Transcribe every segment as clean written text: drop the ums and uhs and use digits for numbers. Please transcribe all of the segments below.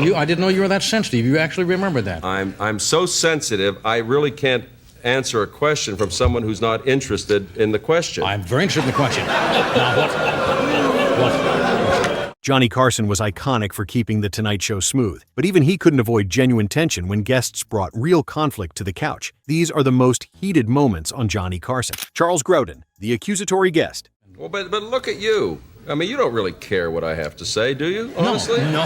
I didn't know you were that sensitive. You actually remembered that. I'm so sensitive, I really can't answer a question from someone who's not interested in the question. I'm very interested in the question. Now, what? Johnny Carson was iconic for keeping The Tonight Show smooth, but even he couldn't avoid genuine tension when guests brought real conflict to the couch. These are the most heated moments on Johnny Carson. Charles Grodin, the accusatory guest. Well, but look at you. I mean, you don't really care what I have to say, do you, honestly? No.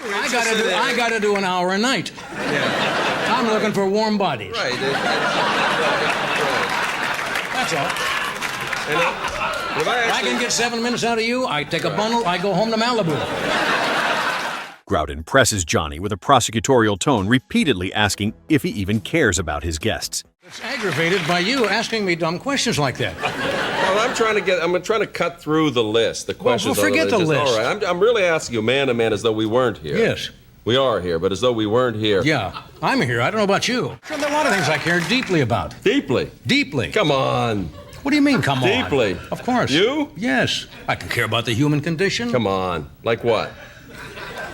I gotta do an hour a night. Yeah. I'm looking for warm bodies. Right. That's all. And if I can get 7 minutes out of you, I take a bundle, I go home to Malibu. Grodin presses Johnny with a prosecutorial tone, repeatedly asking if he even cares about his guests. It's aggravated by you asking me dumb questions like that. Well, I'm trying to cut through the list, the questions. Well, forget the list. All right, I'm really asking you man to man as though we weren't here. Yes. We are here, but as though we weren't here. Yeah, I'm here. I don't know about you. There are a lot of things I care deeply about. Deeply? Deeply. Come on. What do you mean, come on? Deeply. Of course. You? Yes. I can care about the human condition. Come on. Like what?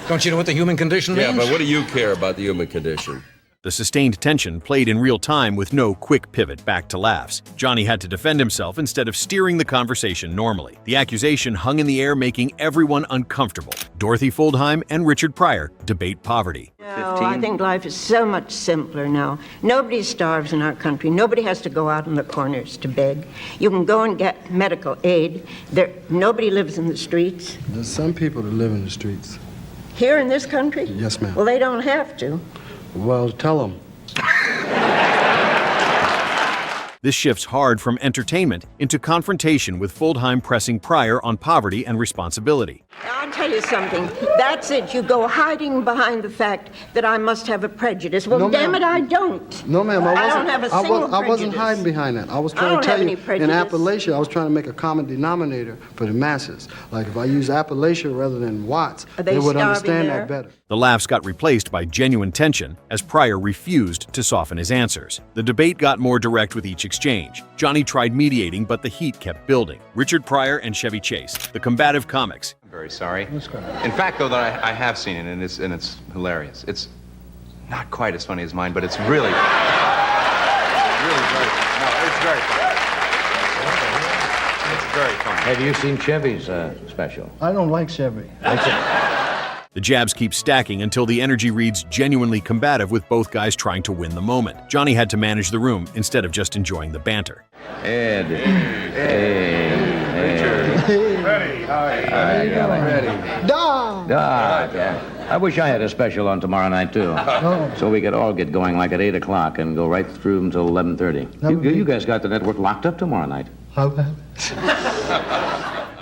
Don't you know what the human condition means? Yeah, but what do you care about the human condition? The sustained tension played in real time with no quick pivot back to laughs. Johnny had to defend himself instead of steering the conversation normally. The accusation hung in the air, making everyone uncomfortable. Dorothy Fuldheim and Richard Pryor debate poverty. No, I think life is so much simpler now. Nobody starves in our country. Nobody has to go out in the corners to beg. You can go and get medical aid. Nobody lives in the streets. There's some people that live in the streets. Here in this country? Yes, ma'am. Well, they don't have to. Well, tell them. This shifts hard from entertainment into confrontation, with Fuldheim pressing Pryor on poverty and responsibility. I'll tell you something. That's it. You go hiding behind the fact that I must have a prejudice. Well, No, damn ma'am. it, I don't. No, ma'am, I wasn't. I don't have a single I wasn't prejudice. hiding behind that. I was I trying don't to tell have you, any prejudice. in Appalachia, I was trying to make a common denominator for the masses. Like if I use Appalachia rather than Watts, Are they would starving understand there? that better. The laughs got replaced by genuine tension as Pryor refused to soften his answers. The debate got more direct with each exchange. Johnny tried mediating, but the heat kept building. Richard Pryor and Chevy Chase, the combative comics. Very sorry. In fact, though, that I have seen it, and it's hilarious. It's not quite as funny as mine, but it's really very funny. No, it's very funny. It's very funny. Have you seen Chevy's special? I don't like Chevy. The jabs keep stacking until the energy reads genuinely combative, with both guys trying to win the moment. Johnny had to manage the room instead of just enjoying the banter. Ed. Hey. Ready. Ready. Dog. Yeah. I wish I had a special on tomorrow night, too. So we could all get going like at 8 o'clock and go right through until 11:30. You guys got the network locked up tomorrow night. How about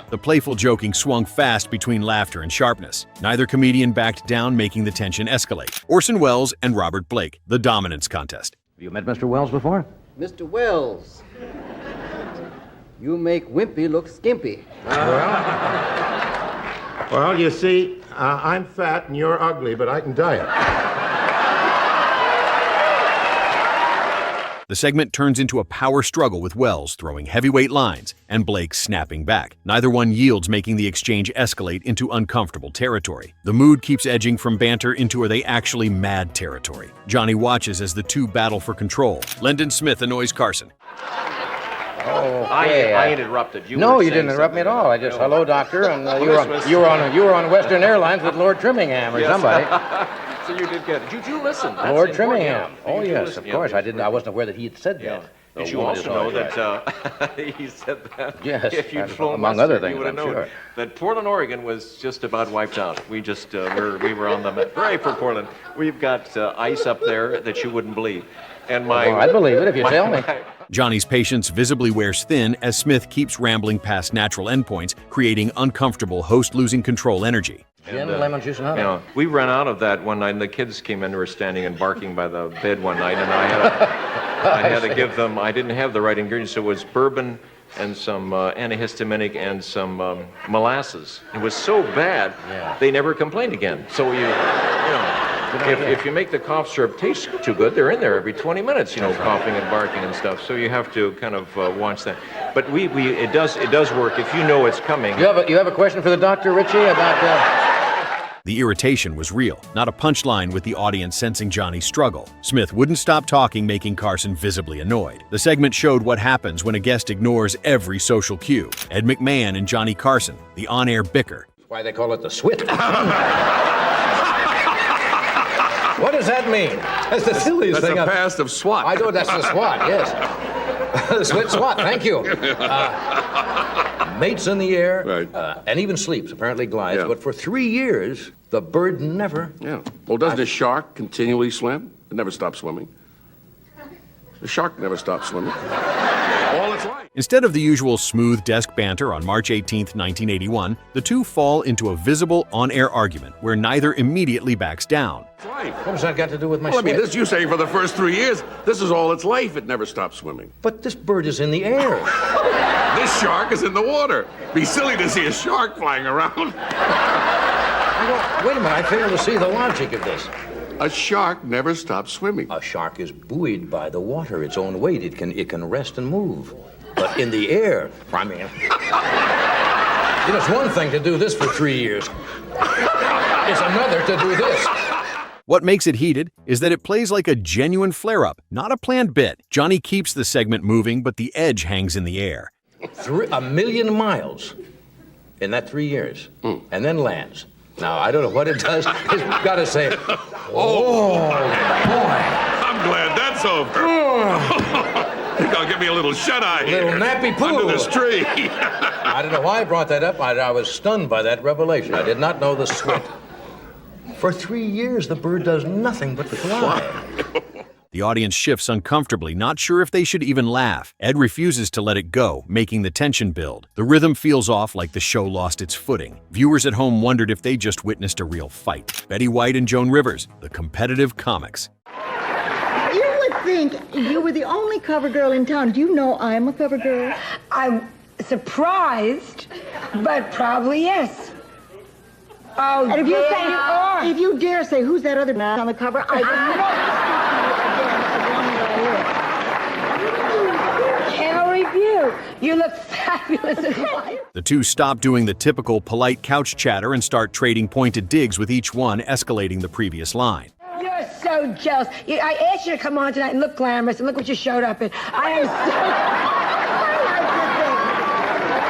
The playful joking swung fast between laughter and sharpness. Neither comedian backed down, making the tension escalate. Orson Welles and Robert Blake, the dominance contest. Have you met Mr. Wells before? Mr. Wells, you make Wimpy look skimpy. Well, you see, I'm fat and you're ugly, but I can diet. The segment turns into a power struggle, with Wells throwing heavyweight lines and Blake snapping back. Neither one yields, making the exchange escalate into uncomfortable territory. The mood keeps edging from banter into, are they actually mad, territory. Johnny watches as the two battle for control. Lendon Smith annoys Carson. Oh, I interrupted you. No, were you saying didn't interrupt me at something. all. I just, hello, doctor, and Well, you were on Western Airlines with Lord Trimmingham or somebody. So you did get it. Did you listen? That's Lord important. Trimmingham. Yeah. Oh, Did you yes, listen? of course. I didn't. I wasn't aware that he had said Yeah. that. Did The you woman also is know always that he said that? Yes, If you'd flown among Western, other things, you would have I'm known sure. that Portland, Oregon was just about wiped out. We just we were on the hooray for Portland. We've got ice up there that you wouldn't believe. And Well, I believe it if you tell me. Johnny's patience visibly wears thin as Smith keeps rambling past natural endpoints, creating uncomfortable host-losing control energy. Gin, lemon juice, and honey. You know, we ran out of that one night, and the kids came in and were standing and barking by the bed one night, and I had to give them, I didn't have the right ingredients, so it was bourbon and some antihistaminic and some molasses. It was so bad, they never complained again. So you know, if you make the cough syrup taste too good, they're in there every 20 minutes, you know, coughing and barking and stuff. So you have to kind of watch that. But it does work if you know it's coming. You have a question for the doctor, Richie, about The irritation was real, not a punchline with the audience sensing Johnny's struggle. Smith wouldn't stop talking, making Carson visibly annoyed. The segment showed what happens when a guest ignores every social cue. Ed McMahon and Johnny Carson, the on-air bicker. Why they call it the swit. What does that mean? That's the silliest thing. That's the past of SWAT. I know that's the SWAT, yes. The swit SWAT, thank you. Mates in the air, Right. and even sleeps, apparently glides, Yeah. but for 3 years, the bird never... Yeah. Well, doesn't a shark continually swim? It never stops swimming. The shark never stops swimming. All its life. Instead of the usual smooth desk banter on March 18, 1981, the two fall into a visible on-air argument where neither immediatly backs down. Life. What does that got to do with my Well, I mean, swit? this you say for the first 3 years, this is all its life. It never stops swimming. But this bird is in the air. This shark is in the water. Be silly to see a shark flying around. Wait a minute, I fail to see the logic of this. A shark never stops swimming. A shark is buoyed by the water, its own weight. It can rest and move. But in the air, I mean, you know, it's one thing to do this for 3 years. It's another to do this. What makes it heated is that it plays like a genuine flare-up, not a planned bit. Johnny keeps the segment moving, but the edge hangs in the air. 1 million miles in that 3 years, and then lands. Now, I don't know what it does. It's got to say, oh, boy. I'm glad that's over. I think I'll give me a little shut-eye here. Little nappy poo. Under this tree. I don't know why I brought that up. I was stunned by that revelation. I did not know the swit. For 3 years, the bird does nothing but fly. The audience shifts uncomfortably, not sure if they should even laugh. Ed refuses to let it go, making the tension build. The rhythm feels off like the show lost its footing. Viewers at home wondered if they just witnessed a real fight. Betty White and Joan Rivers, the competitive comics. You would think you were the only cover girl in town. Do you know I'm a cover girl? I'm surprised, but probably yes. Oh, And if you there say, you are. if you dare say, who's that other man on the cover, I Can't review. You look fabulous in white. The two stop doing the typical polite couch chatter and start trading pointed digs with each one escalating the previous line. You're so jealous. I asked you to come on tonight and look glamorous, and look what you showed up in. I am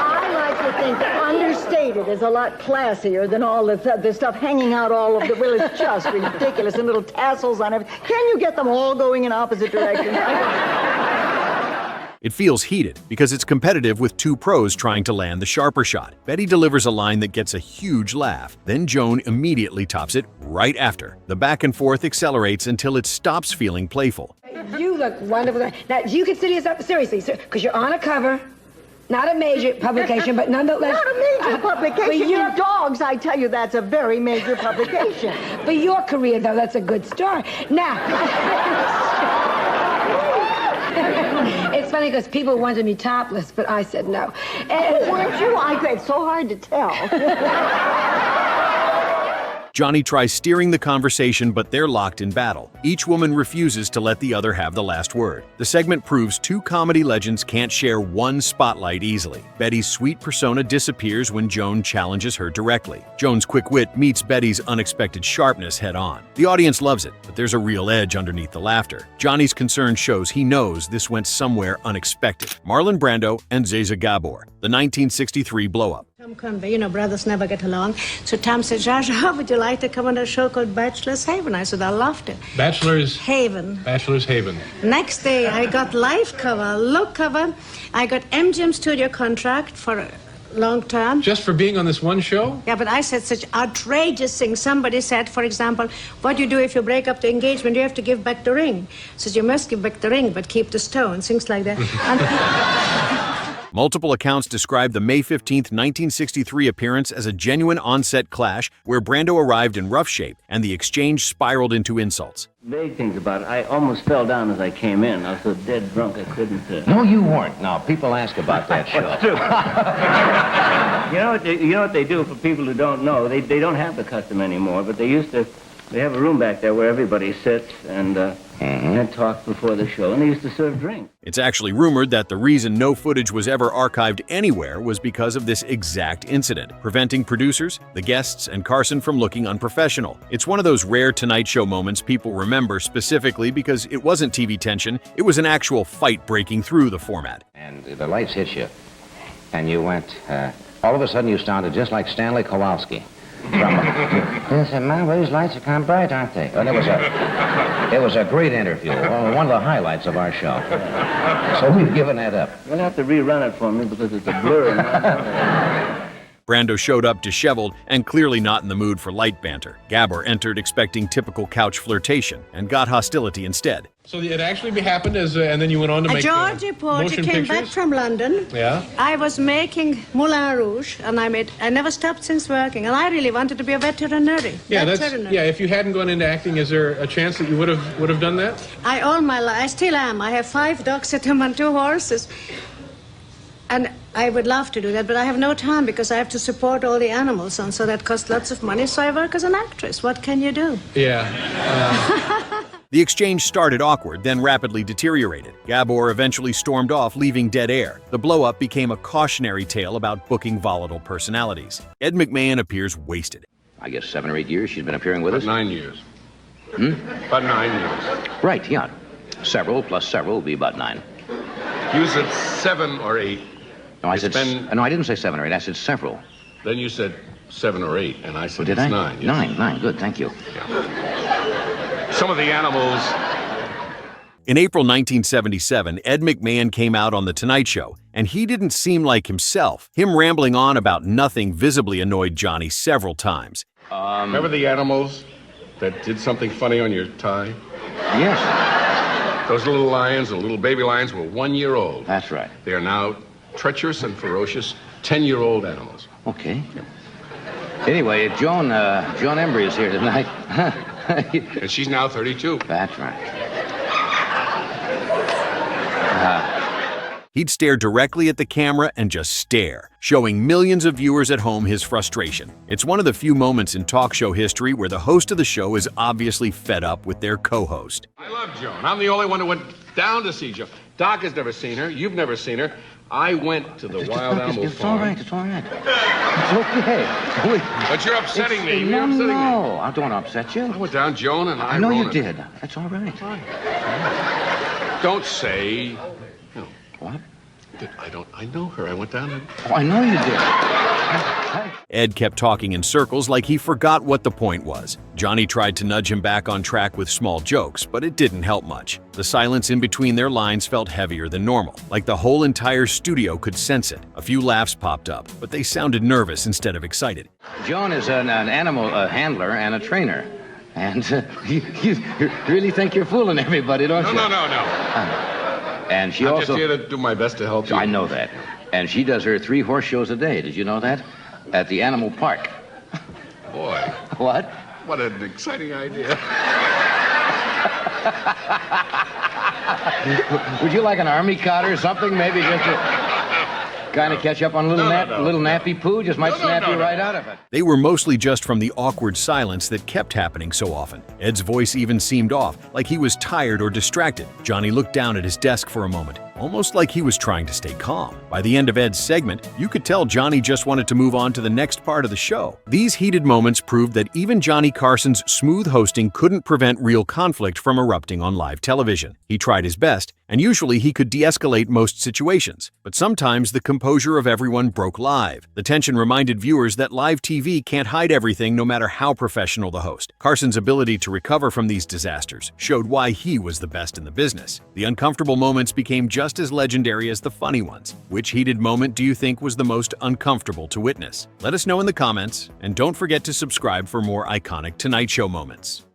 I like to think that understated is a lot classier than all the stuff hanging out all over the well. It's just ridiculous, and little tassels on everything. Can you get them all going in opposite directions? It feels heated because it's competitive with two pros trying to land the sharper shot. Betty delivers a line that gets a huge laugh. Then Joan immediately tops it right after. The back and forth accelerates until it stops feeling playful. You look wonderful. Now, do you consider yourself, seriously, because you're on a cover, not a major publication, but nonetheless... Not a major publication. But In Dogs, I tell you, that's a very major publication. For your career, though, that's a good story. Now... It's funny because people wanted me topless, but I said no. Weren't you? It's so hard to tell. Johnny tries steering the conversation, but they're locked in battle. Each woman refuses to let the other have the last word. The segment proves two comedy legends can't share one spotlight easily. Betty's sweet persona disappears when Joan challenges her directly. Joan's quick wit meets Betty's unexpected sharpness head-on. The audience loves it, but there's a real edge underneath the laughter. Johnny's concern shows he knows this went somewhere unexpected. Marlon Brando and Gabor, the 1963 blow-up. Tom Conway, brothers never get along. So Tom said, Josh, how would you like to come on a show called Bachelor's Haven? I said, I loved it. Bachelor's Haven. Bachelor's Haven. Next day, I got live cover, look cover. I got MGM studio contract for a long term. Just for being on this one show? Yeah, but I said such outrageous things. Somebody said, for example, what do you do if you break up the engagement? You have to give back the ring. Says you must give back the ring, but keep the stone, things like that. Multiple accounts describe the May 15, 1963 appearance as a genuine on-set clash where Brando arrived in rough shape and the exchange spiraled into insults. Vague things about it. I almost fell down as I came in. I was so dead drunk I couldn't... No, you weren't. Now, people ask about that show. It's true. You know what they do for people who don't know? They don't have the custom anymore, but they used to They have a room back there where everybody sits and talks before the show, and they used to serve drinks. It's actually rumored that the reason no footage was ever archived anywhere was because of this exact incident, preventing producers, the guests, and Carson from looking unprofessional. It's one of those rare Tonight Show moments people remember specifically because it wasn't TV tension, it was an actual fight breaking through the format. And the lights hit you, and you went, all of a sudden you sounded just like Stanley Kowalski. I said, man, well, these lights are kind of bright, aren't they? And it was a great interview, one of the highlights of our show. So we've given that up. You'll have to rerun it for me because it's a blur. Brando showed up disheveled and clearly not in the mood for light banter. Gabor entered expecting typical couch flirtation and got hostility instead. So it actually happened and then you went on to make Georgie Porter motion came pictures? back from London. Yeah. I was making Moulin Rouge, and I never stopped since working, and I really wanted to be a veterinary. Yeah, if you hadn't gone into acting, is there a chance that you would have done that? All my life, I still am. I have 5 dogs at home and 2 horses. And I would love to do that, but I have no time because I have to support all the animals, and so that costs lots of money, so I work as an actress. What can you do? Yeah. The exchange started awkward, then rapidly deteriorated. Gabor eventually stormed off, leaving dead air. The blow-up became a cautionary tale about booking volatile personalities. Ed McMahon appears wasted. I guess 7 or 8 years she's been appearing with us. 9 years. About 9 years. Right, yeah. Several plus several will be about 9. You said 7 or 8. No, I didn't say 7 or 8. I said several. Then you said 7 or 8, and I said Did it's I? 9. Yes. 9. Good, thank you. Yeah. Some of the animals. In April 1977, Ed McMahon came out on The Tonight Show, and he didn't seem like himself. Him rambling on about nothing visibly annoyed Johnny several times. Remember the animals that did something funny on your tie? Yes. Those little lions and little baby lions were 1 year old. That's right. They are now treacherous and ferocious 10-year-old animals. Okay. Anyway, Joan Embry is here tonight. And she's now 32. That's right. He'd stare directly at the camera and just stare, showing millions of viewers at home his frustration. It's one of the few moments in talk show history where the host of the show is obviously fed up with their co-host. I love Joan. I'm the only one who went down to see Joan. Doc has never seen her. You've never seen her. I went to the wild animal farm. It's all right. It's okay. But you're upsetting me. You're No, upsetting me. I don't upset you. I went down, Joan, and I know wrote you it. did. That's all right. Don't say. What? I know her. I went down and. Oh, I know you did. Ed kept talking in circles like he forgot what the point was. Johnny tried to nudge him back on track with small jokes, but it didn't help much. The silence in between their lines felt heavier than normal, like the whole entire studio could sense it. A few laughs popped up, but they sounded nervous instead of excited. Joan is an animal handler and a trainer. And you really think you're fooling everybody, don't you? No. And she I'm also... just here to do my best to help you. I know that. And she does her 3 horse shows a day. Did you know that? At the animal park. Boy. What? What an exciting idea. Would you like an army cot or something? Maybe just to kind of catch up on a little nappy poo? Just might snap you right out of it. They were mostly just from the awkward silence that kept happening so often. Ed's voice even seemed off, like he was tired or distracted. Johnny looked down at his desk for a moment, almost like he was trying to stay calm. By the end of Ed's segment, you could tell Johnny just wanted to move on to the next part of the show. These heated moments proved that even Johnny Carson's smooth hosting couldn't prevent real conflict from erupting on live television. He tried his best, and usually he could de-escalate most situations. But sometimes the composure of everyone broke live. The tension reminded viewers that live TV can't hide everything no matter how professional the host. Carson's ability to recover from these disasters showed why he was the best in the business. The uncomfortable moments became just as legendary as the funny ones. Which heated moment do you think was the most uncomfortable to witness? Let us know in the comments, and don't forget to subscribe for more iconic Tonight Show moments.